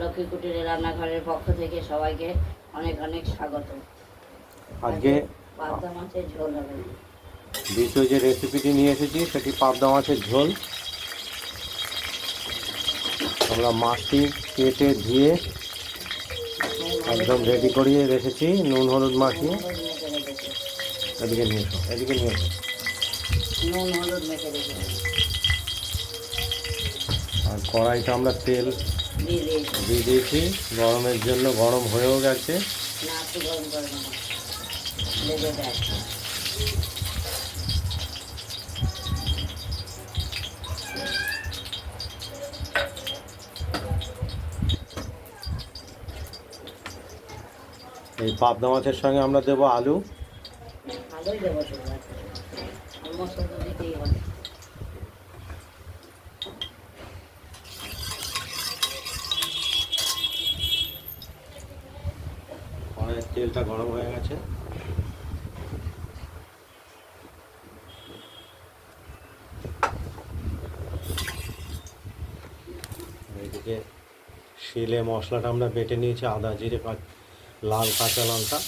লক্ষ্মী কুটিরের রান্নাঘরের পক্ষ থেকে সবাইকে অনেক অনেক স্বাগত। আজকে পাবদা মাছের ঝোল হবে। দ্বিতীয় যে রেসিপিটি নিয়ে এসেছি সেটি পাবদা মাছের ঝোল। আমরা মাছটি কেটে ধুয়ে একদম রেডি করিয়ে রেখেছি, নুন হলুদ মাখিয়ে। এদিকে নিয়ে এসো, এদিকে নিয়ে এসো। নুন হলুদ মেখে রেখে আর কড়াইতে আমরা তেল দিয়ে দিয়েছি গরমের জন্য, গরম হয়েও গেছে। না একটু গরম করে নেব, লেগে যায়। এই পাবদা মাছের সঙ্গে আমরা দেবো আলু। আলুই দেবো, মশলা তো দিতেই হবে। কড়াইয়ের তেলটা গরম হয়ে গেছে। এদিকে শিলে মশলাটা আমরা বেটে নিয়েছি, আদা জিরে লাল কাঁচা লঙ্কা।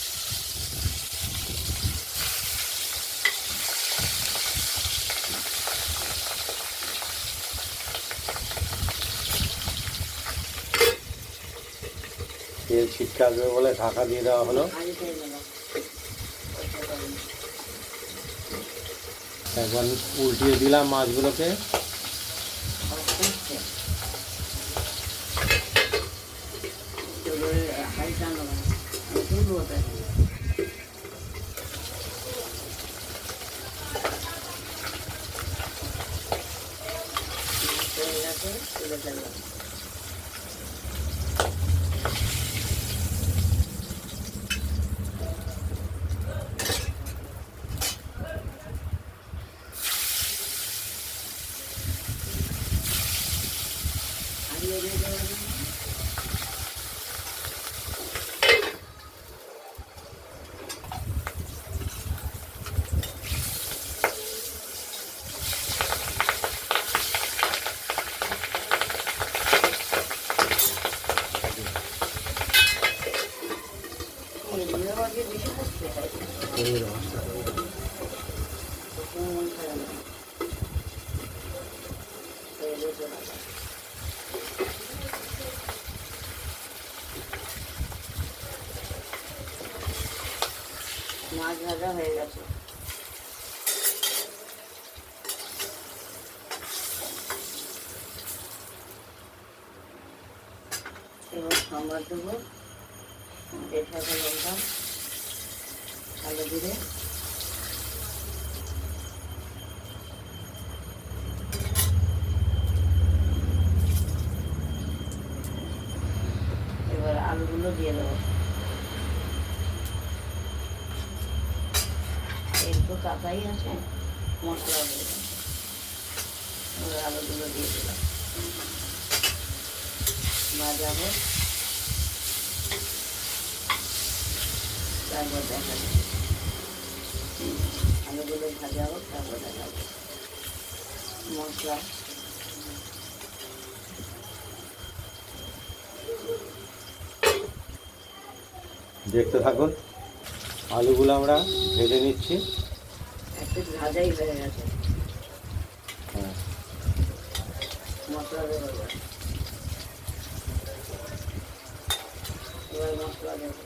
তেল ছিটকে আসবে বলে ঢাকা দিয়ে দেওয়া হলো। একবার উল্টিয়ে দিলাম মাছগুলোকে। মাছ ভাজা হয়ে গেছে। এবার সম্বার দেবো, তেজপাতা লঙ্কা কালো জিরে, এবার আলুগুলো দিয়ে দেবো। একটু কাঁচাই আছে, মশলা হয়ে গেছে। এবার আলুগুলো দিয়ে দিলাম, ভাজাবো, তারপর দেখাবো। আলুগুলো ভাজাবো, তারপর দেখাবো মশলা। দেখতে থাকুন, আলুগুলো আমরা ভেজে নিচ্ছি। একটু ভাজাই হয়ে গেছে। হ্যাঁ, মশলা দেবো এবার। এবার মশলা দেবো।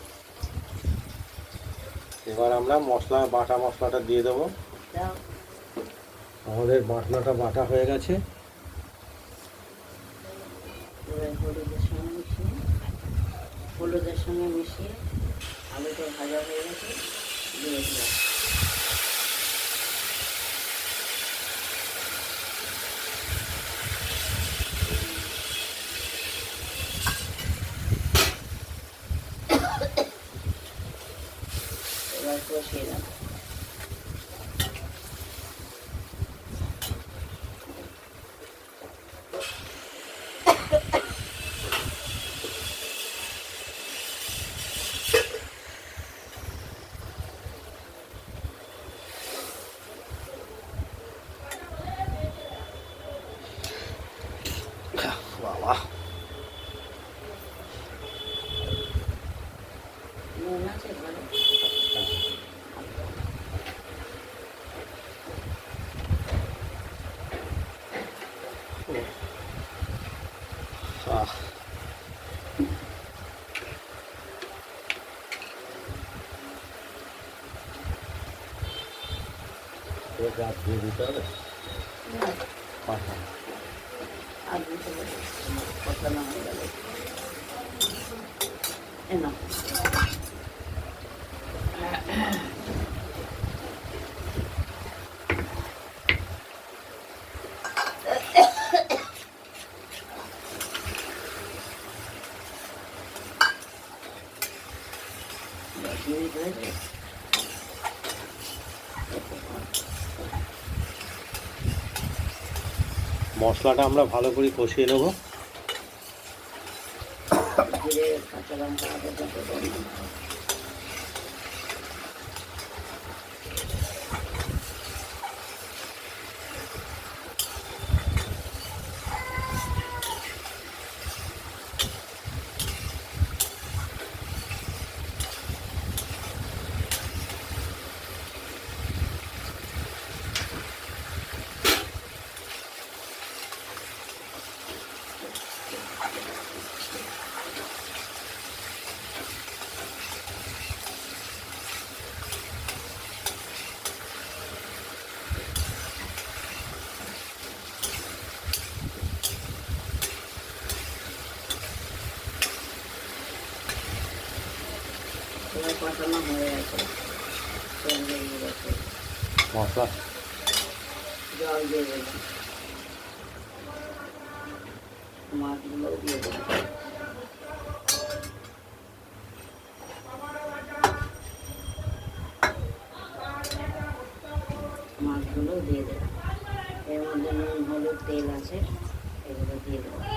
এবার আমরা বাটা মশলাটা দিয়ে দেবো। দাও। আমাদের বাটনাটা বাটা হয়ে গেছে। এবার হলুদের সঙ্গে মিশিয়ে আলুটা ভাজা হয়ে গেছে, দিয়ে দিলাম। এবার কষিয়ে দেবো। বাবা, পেঁয়াজ দিয়ে দিতে হবে পাঠা আর দিতে পারি কষানো হয়ে গেলে না মশলাটা আমরা ভালো করে কষিয়ে নেব। জিরে কাঁচা লঙ্কা আদা যত দেন কষানো হয়ে গেছে তেল বেরিয়ে গেছে মশলা জল দিয়ে দেবেন মাছগুলোও দিয়ে দেবেন মাছগুলো দিয়ে দেবেন এর মধ্যে নুন হলুদ তেল আছে এগুলো দিয়ে দেবেন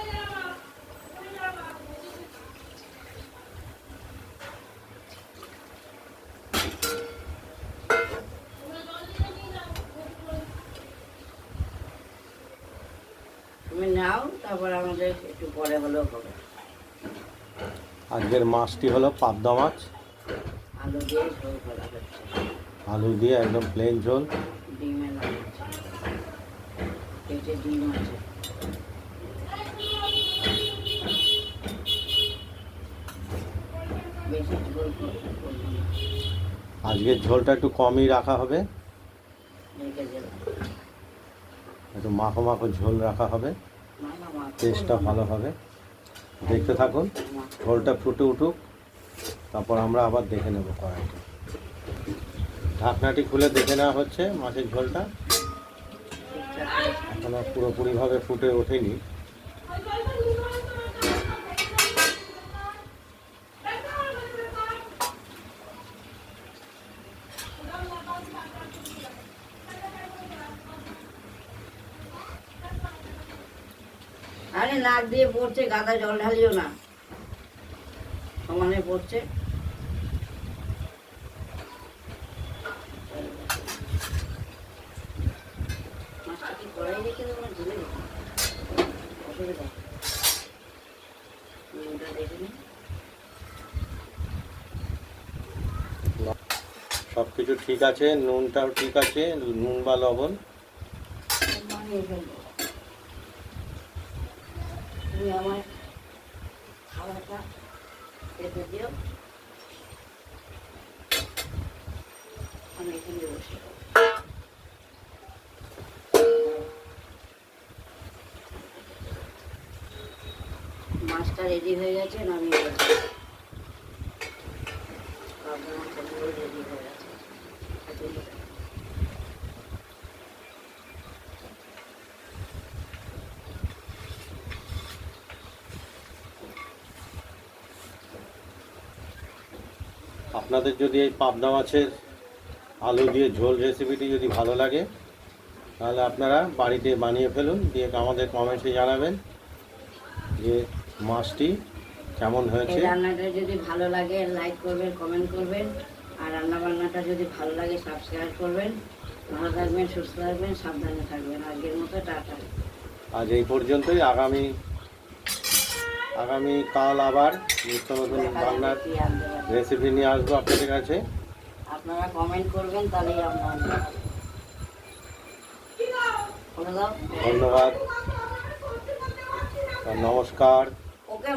তুমি নাও তারপর আমাদের একটু পরে হলেও হবে আজকের মাছটি হলো পাবদা মাছ, আলু দিয়ে ঝোল করা হচ্ছে আলু দিয়ে একদম প্লেন ঝোল। ডিমে লাগাচ্ছে পেটে ডিম আছে বেশি ঝোল করবো না আজকের ঝোলটা একটু কমই রাখা হবে, রেখে দিলাম একটু মাখো মাখো ঝোল রাখা হবে, মা টেস্টটা ভালো হবে। দেখতে থাকুন, ঝোলটা ফুটে উঠুক, তারপর আমরা আবার দেখে নেব কড়াইটা। ঢাকনাটি খুলে দেখে নেওয়া হচ্ছে মাছের ঝোলটা এখনো পুরোপুরিভাবে ফুটে ওঠেনি। আরে নাক দিয়ে পড়ছে গাদা জল ঢালিও না সমানে পড়ছে মাছটা কি কড়াই রেখে দেবো না ঝুলে দেবো অসুবিধা ওটা দেখে নিই সব কিছু ঠিক আছে, নুনটাও ঠিক আছে, নুন বা লবণ। মানিয়ে ফেলবো তুমি আমার খাবারটা খেতে দিও আমি এখানে বসে মাছটা রেডি হয়ে গেছে নামিয়ে গেছে মাছটা পুরো রেডি হয়ে গেছে আপনাদের যদি এই পাবদা মাছের আলু দিয়ে ঝোল রেসিপিটি যদি ভালো লাগে তাহলে আপনারা বাড়িতে বানিয়ে ফেলুন, দিয়ে আমাদের কমেন্টে জানাবেন যে মাছটি কেমন হয়েছে। এই রান্নাটা যদি ভালো লাগে লাইক করবেন কমেন্ট করবেন আর রান্না বান্নাটা যদি ভালো লাগে সাবস্ক্রাইব করবেন। ভালো থাকবেন সুস্থ থাকবেন সাবধানে থাকবেন আজকের মতো টাটা। আজ এই পর্যন্তই। আগামী কাল আবার নিত্য নতুন রান্নার কি আনতে পারি রেসিপি নিয়ে আসবো আপনাদের কাছে। আপনারা কমেন্ট করবেন তাহলেই আমরা আনতে পারবো। বলে দাও ধন্যবাদ, নমস্কার। ওকে